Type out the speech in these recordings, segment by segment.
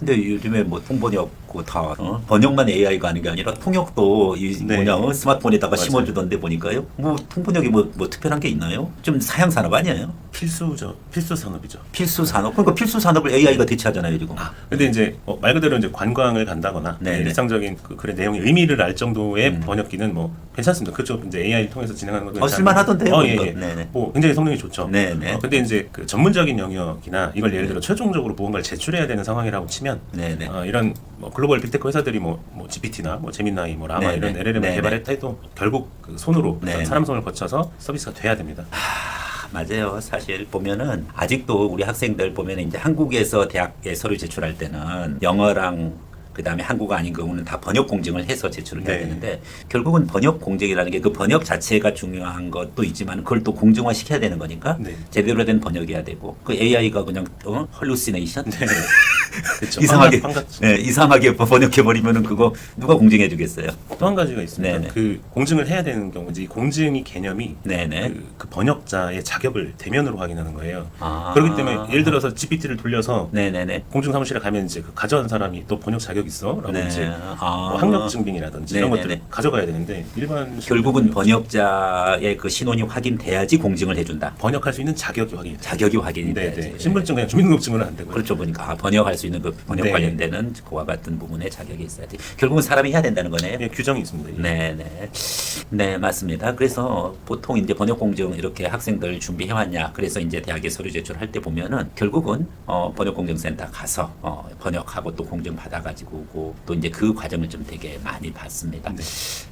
근데 요즘에 뭐 통번역 다 번역만 AI가 하는 게 아니라 통역도 네. 스마트폰에다가 맞아요. 심어주던데 보니까요. 뭐 통번역이 뭐 특별한 게 있나요? 좀 사양 산업 아니에요? 필수죠. 필수 산업이죠. 필수 산업. 그러니까 필수 산업을 AI가 대체하잖아요 지금. 근데 이제 말 그대로 이제 관광을 간다거나 네, 네. 일상적인 글의 내용의 의미를 알 정도의 번역기는 뭐 괜찮습니다. 그쪽 이제 AI 통해서 진행하는 거 괜찮은데. 쓸만하던데요, 예, 보니까. 예. 네네. 뭐 굉장히 성능이 좋죠. 네네. 근데 이제 그 전문적인 영역이나 이걸 예를 들어 최종적으로 무언가를 제출해야 되는 상황이라고 치면 네네. 이런 뭐 글로벌 빅테크 회사들이 뭐 GPT나 뭐 제미나이, 뭐 라마 네네. 이런 LLM을 네네. 개발했다 해도 결국 그 손으로 네네. 사람 손을 거쳐서 서비스가 돼야 됩니다. 맞아요. 사실 보면은 아직도 우리 학생들 보면은 이제 한국에서 대학에 서류 제출할 때는 영어랑 그다음에 한국어 아닌 경우는 다 번역 공증을 해서 제출을 해야 네. 되는데 결국은 번역 공증이라는 게 그 번역 자체가 중요한 것도 있지만 그걸 또 공증화 시켜야 되는 거니까 네. 제대로 된 번역이어야 되고 그 AI가 그냥 헐루시네이션 네. 그렇죠. 이상하게 환각. 이상하게 번역해 버리면은 그거 누가 공증해 주겠어요? 또 한 가지가 있습니다. 네네. 그 공증을 해야 되는 경우 이제 이 공증이 개념이 네네. 그 번역자의 자격을 대면으로 확인하는 거예요. 아. 그렇기 때문에 예를 들어서 GPT를 돌려서 네네네. 공증 사무실에 가면 이제 그 가져간 사람이 또 번역 자격 있어라고 네. 이제 아. 뭐 학력 증빙이라든지 이런 네네네. 것들을 가져가야 되는데 일반 결국은 시민들은 번역자의 그 신원이 확인돼야지 공증을 해준다. 번역할 수 있는 자격이 확인이 돼요. 자격이 확인이 네, 돼야지. 네. 신분증 그냥 주민등록증은 안 되고요. 그렇죠. 보니까 번역할 수 있는 그 번역 네. 관련되는 그와 같은 부분에 자격이 있어야지. 결국은 사람이 해야 된다는 거네요. 예, 규정이 있습니다. 예. 네네. 네, 맞습니다. 그래서 보통 이제 번역 공증 이렇게 학생들 준비해왔냐. 그래서 이제 대학에 서류 제출할 때 보면은 결국은 번역 공증센터 가서 번역하고 또 공증 받아가지고 오고 또 이제 그 과정을 좀 되게 많이 봤습니다. 네.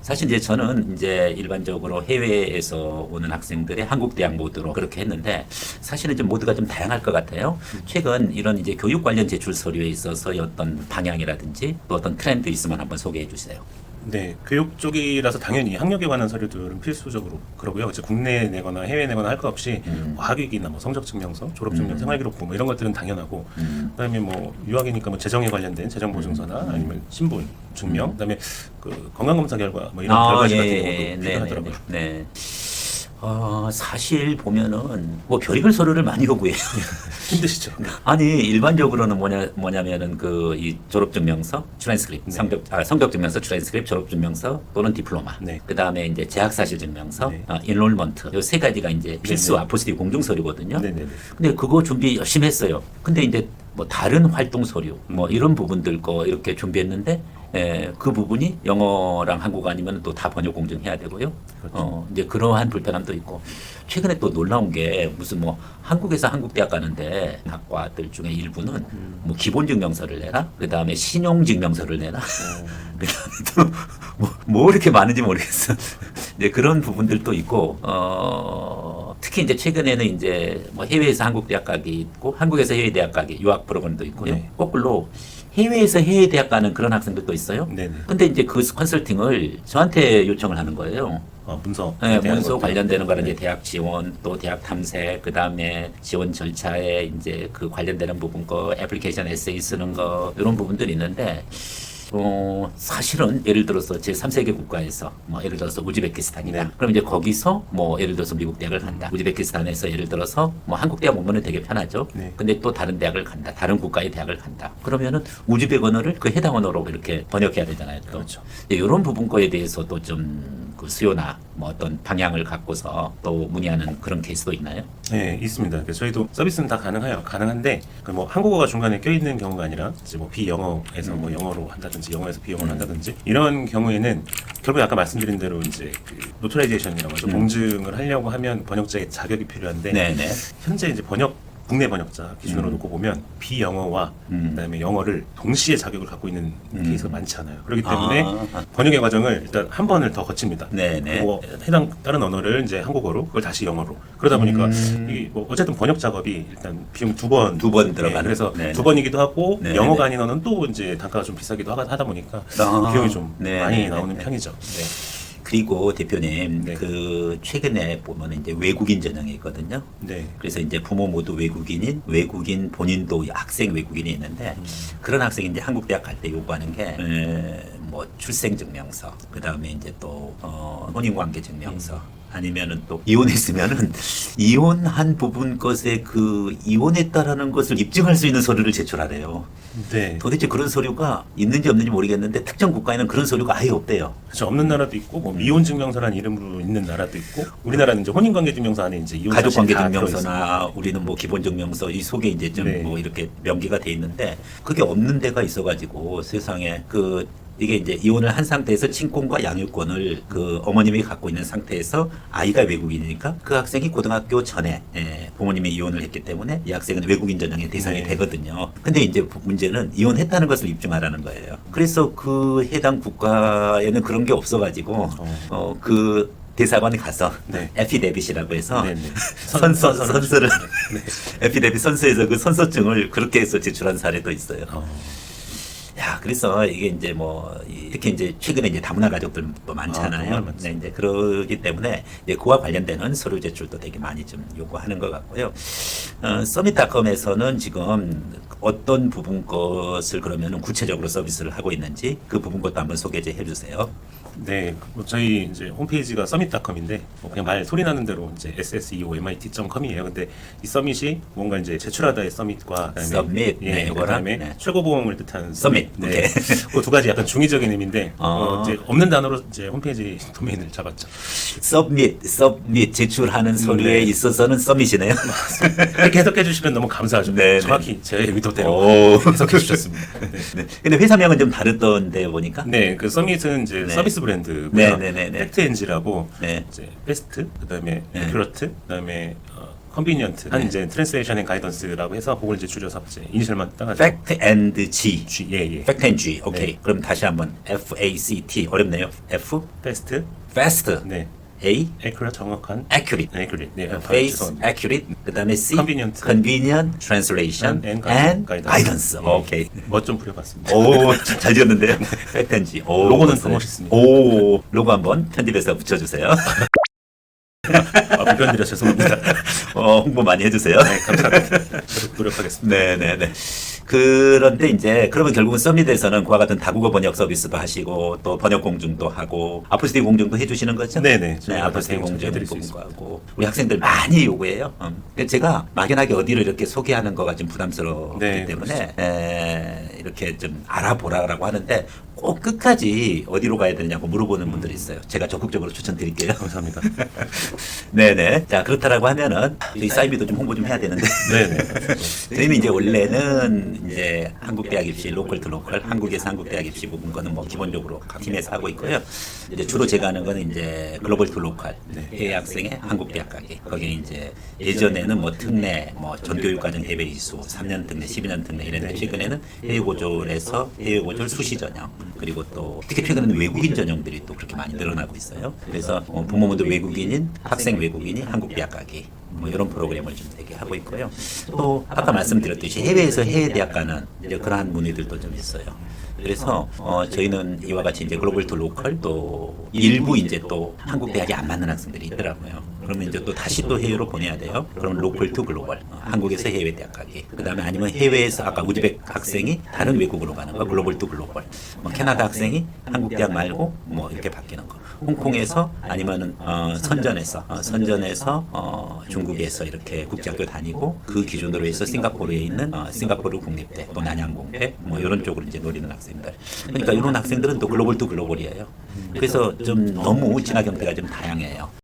사실 이제 저는 이제 일반적으로 해외에서 오는 학생들의 한국 대학 모드로 그렇게 했는데 사실은 좀 모드가 좀 다양할 것 같아요. 최근 이런 이제 교육 관련 제출 서류에 있어서 어떤 방향이라든지 또 어떤 트렌드 있으면 한번 소개해 주세요. 네, 교육 쪽이라서 당연히 학력에 관한 서류들은 필수적으로 그러고요. 이제 국내에 내거나 해외에 내거나 할 것 없이 뭐 학위기나 뭐 성적증명서, 졸업증명, 생활기록부 뭐 이런 것들은 당연하고 그다음에 뭐 유학이니까 뭐 재정에 관련된 재정보증서나 아니면 신분 증명, 그다음에 그 건강검사 결과 뭐 이런 결과지 같은 경우도 필요하더라고요. 네. 사실 보면은 뭐 별의별 서류를 많이 요구해요. 힘드시죠? 아니 일반적으로는 뭐냐면은 그 이 졸업증명서, 트랜스크립트, 네. 성적증명서, 트랜스크립트, 졸업증명서 또는 디플로마. 네. 그 다음에 이제 재학사실증명서, 네. 인롤먼트. 요 세 가지가 이제 필수 네네. 아포스틱 공증서류거든요. 네네네. 근데 그거 준비 열심히 했어요. 근데 이제 뭐 다른 활동 서류, 뭐 이런 부분들 거 이렇게 준비했는데. 그 부분이 영어랑 한국어 아니면 또 다 번역 공증해야 되고요. 그렇죠. 이제 그러한 불편함도 있고 최근에 또 놀라운 게 무슨 뭐 한국에서 한국 대학 가는데 학과들 중에 일부는 뭐 기본 증명서를 내라, 그 다음에 신용 증명서를 내라, 그 다음에 또 뭐 이렇게 많은지 모르겠어. 이제 그런 부분들도 있고 특히 이제 최근에는 이제 뭐 해외에서 한국 대학 가기 있고 한국에서 해외 대학 가기 유학 프로그램도 있고요. 네. 거꾸로 해외에서 해외 대학 가는 그런 학생들도 있어요. 네네. 근데 이제 그 컨설팅을 저한테 요청을 하는 거예요. 문서. 네, 문서 관련되는 거는 이제 대학 지원, 또 대학 탐색, 그 다음에 지원 절차에 이제 그 관련되는 부분 거, 애플리케이션 에세이 쓰는 거, 이런 부분들이 있는데, 사실은 예를 들어서 제3세계 국가에서 뭐 예를 들어서 우즈베키스탄이다. 네. 그럼 이제 거기서 뭐 예를 들어서 미국 대학을 간다. 우즈베키스탄에서 예를 들어서 뭐 한국 대학 오면은 되게 편하죠. 네. 근데 또 다른 대학을 간다. 다른 국가의 대학을 간다. 그러면은 우즈벡 언어를 그 해당 언어로 이렇게 번역해야 되잖아요. 또. 그렇죠. 이런 부분 거에 대해서도 좀 그 수요나 뭐 어떤 방향을 갖고서 또 문의하는 그런 케이스도 있나요? 네, 있습니다. 그래서 저희도 서비스는 다 가능해요. 가능한데 그 뭐 한국어가 중간에 껴있는 경우가 아니라 이제 뭐 비영어에서 뭐 영어로 한다든지 영어에서 비영어로 한다든지 이런 경우에는 결국 아까 말씀드린 대로 이제 그 노트라이제이션이라고 하죠. 공증을 하려고 하면 번역자의 자격이 필요한데 네네. 현재 이제 국내 번역자 기준으로 놓고 보면 비영어와 그다음에 영어를 동시에 자격을 갖고 있는 케이스가 많지 않아요. 그렇기 때문에 번역의 과정을 일단 한 번을 더 거칩니다. 네네. 그리고 해당 다른 언어를 이제 한국어로 그걸 다시 영어로 그러다 보니까 이 뭐 어쨌든 번역 작업이 일단 비용 두 번 들어가는. 그래서 네네. 두 번이기도 하고 네네. 영어가 아닌 언어는 또 이제 단가가 좀 비싸기도 하다 보니까 비용이 좀 네네. 많이 나오는 편이죠. 네. 그리고 대표님 네. 그 최근에 보면 이제 외국인 전형이 있거든요. 네. 그래서 이제 부모 모두 외국인인 외국인 본인도 학생 외국인이 있는데 그런 학생이 이제 한국 대학 갈 때 요구하는 게 뭐 출생 증명서, 그 다음에 이제 또 혼인 관계 증명서, 아니면은 또 이혼했으면은 이혼한 부분 것에 그 이혼했다라는 것을 입증할 수 있는 서류를 제출하래요. 네. 도대체 그런 서류가 있는지 없는지 모르겠는데 특정 국가에는 그런 서류가 아예 없대요. 그렇죠. 없는 나라도 있고 뭐 미혼 증명서라는 이름으로 있는 나라도 있고 우리나라는 이제 혼인 관계 증명서 안에 이제 이혼 가족관계 사실이 다 증명서나 우리는 뭐 기본 증명서 이 속에 이제 좀 네. 뭐 이렇게 명기가 돼 있는데 그게 없는 데가 있어가지고 세상에 그 이게 이제 이혼을 한 상태에서 친권과 양육권을 그 어머님이 갖고 있는 상태에서 아이가 외국인이니까 그 학생이 고등학교 전에 부모님이 이혼을 했기 때문에 이 학생은 외국인 전형의 대상이 네. 되거든요. 근데 이제 문제는 이혼했다는 것을 입증하라는 거예요. 그래서 그 해당 국가에는 그런 게 없어가지고 그 대사관에 가서 네. 에피데빗이라고 해서 네네. 선서를 네. 에피데빗 선서에서 그 선서증을 그렇게 해서 제출한 사례도 있어요. 어. 야, 그래서 이게 이제 뭐 특히 이제 최근에 이제 다문화 가족들도 많잖아요. 정말 많죠. 네, 이제 그러기 때문에 이제 그와 관련되는 서류 제출도 되게 많이 좀 요구하는 것 같고요. 서밋닷컴에서는 지금 어떤 부분 것을 그러면은 구체적으로 서비스를 하고 있는지 그 부분 것도 한번 소개 좀 해주세요. 네, 뭐 저희 이제 홈페이지가 서밋닷컴인데 뭐 그냥 말 소리 나는 대로 이제 sseomit.com이에요. 근데 이 서밋이 뭔가 이제 제출하다의 서밋과 그다음에 서밋, 예, 네, 이거랑, 그다음에 네. 최고봉을 뜻하는 서밋, 네, 오케이. 그 두 가지 약간 중의적인 의미인데 어. 이제 없는 단어로 이제 홈페이지 도메인을 잡았죠. 서밋 제출하는 서류에 네. 있어서는 서밋이네요. 이렇게 해석해 주시면 너무 감사하죠. 네, 네. 정확히 제 의도대로 오. 해석해 주셨습니다. 네. 네. 근데 회사명은 좀 다르던데 보니까. 네, 그 서밋은 이제 네. 서비스 브랜드고요. 네, 네, 네, 네. 팩트엔지라고 네. 이제 베스트, 그다음에 네. 애큐러트, 그다음에 컨비니언트 한 네. 이제 트랜스레이션 앤 가이던스라고 해서 그걸 이제 줄여서 이제 이니셜만 따가지고 Fact and G. G, 예, 예. Fact and G. 오케이. 네. 그럼 다시 한번 FACT 어렵네요. F 베스트, fast. 네, A 애큐러 정확한, accurate. accurate, 네, Face 죄송합니다. accurate. 그다음에 C Convenient. convenient translation And and guidance. guidance. 예. 오케이. 멋좀 부려봤습니다. 오, 잘 지었는데요. Fact and G. 오, 로고는 멋있어요. 더 멋있습니다. 오, 로고 한번 편집해서 붙여주세요. 불편드려 죄송합니다. 홍보 많이 해주세요. 네, 감사합니다. 저도 노력하겠습니다. 네네네. 그런데 이제 그러면 결국은 서밋에서는 그와 같은 다국어 번역 서비스도 하시고 또 번역 공증도 하고 아포스티 공증도 해주시는 거죠? 네네. 네, 저희가 아포스티 다 공증 해드릴 수 공부하고 우리 학생들 많이 요구해요. 그래서 제가 막연하게 어디를 이렇게 소개하는 거가 좀 부담스럽기 네, 때문에 이렇게 좀 알아보라고 하는데 꼭 끝까지 어디로 가야 되느냐고 물어보는 분들이 있어요. 제가 적극적으로 추천드릴게요. 감사합니다. 네네. 자 그렇다라고 하면은 저희 사이비도 좀 홍보 좀 해야 되는데. 네네. 저희는 이제 원래는 이제 한국대학 입시 로컬 투 로컬 한국에서 한국대학 입시 부분 거는 뭐 기본적으로 각 팀에서 하고 있고요. 이제 주로 제가 하는 거는 이제 글로벌 투 로컬 해외 학생의 한국대학 가기. 거기에 이제 예전에는 뭐 특례, 뭐 전교육과정 해외 이수, 3년 특례, 12년 특례 이랬는데 최근에는 해외 고졸에서 해외 고졸 수시 전형 그리고 또 특히 최근에는 외국인 전형들이 또 그렇게 많이 늘어나고 있어요. 그래서 부모님들 외국인인 학생 외국인이 한국대학 가기. 뭐 이런 프로그램을 좀 되게 하고 있고요. 또 아까 말씀드렸듯이 해외에서 해외 대학 가는 이제 그러한 문의들도 좀 있어요. 그래서 저희는 이와 같이 이제 글로벌 투 로컬 또 일부 이제 또 한국 대학이 안 맞는 학생들이 있더라고요. 그러면 이제 또 다시 또 해외로 보내야 돼요. 그럼 로컬 투 글로벌 한국에서 해외 대학 가기. 그다음에 아니면 해외에서 아까 우즈벡 학생이 다른 외국으로 가는 거 글로벌 투 글로벌. 뭐 캐나다 학생이 한국 대학 말고 뭐 이렇게 바뀌는 거. 홍콩에서 아니면은 선전에서 중국에서 이렇게 국제학교 다니고 그 기준으로 해서 싱가포르에 있는 싱가포르 국립대 또 난양공대 뭐 이런 쪽으로 이제 노리는 학생들. 그러니까 이런 학생들은 또 글로벌 투 글로벌이에요. 그래서 좀 너무 진학 형태가 좀 다양해요.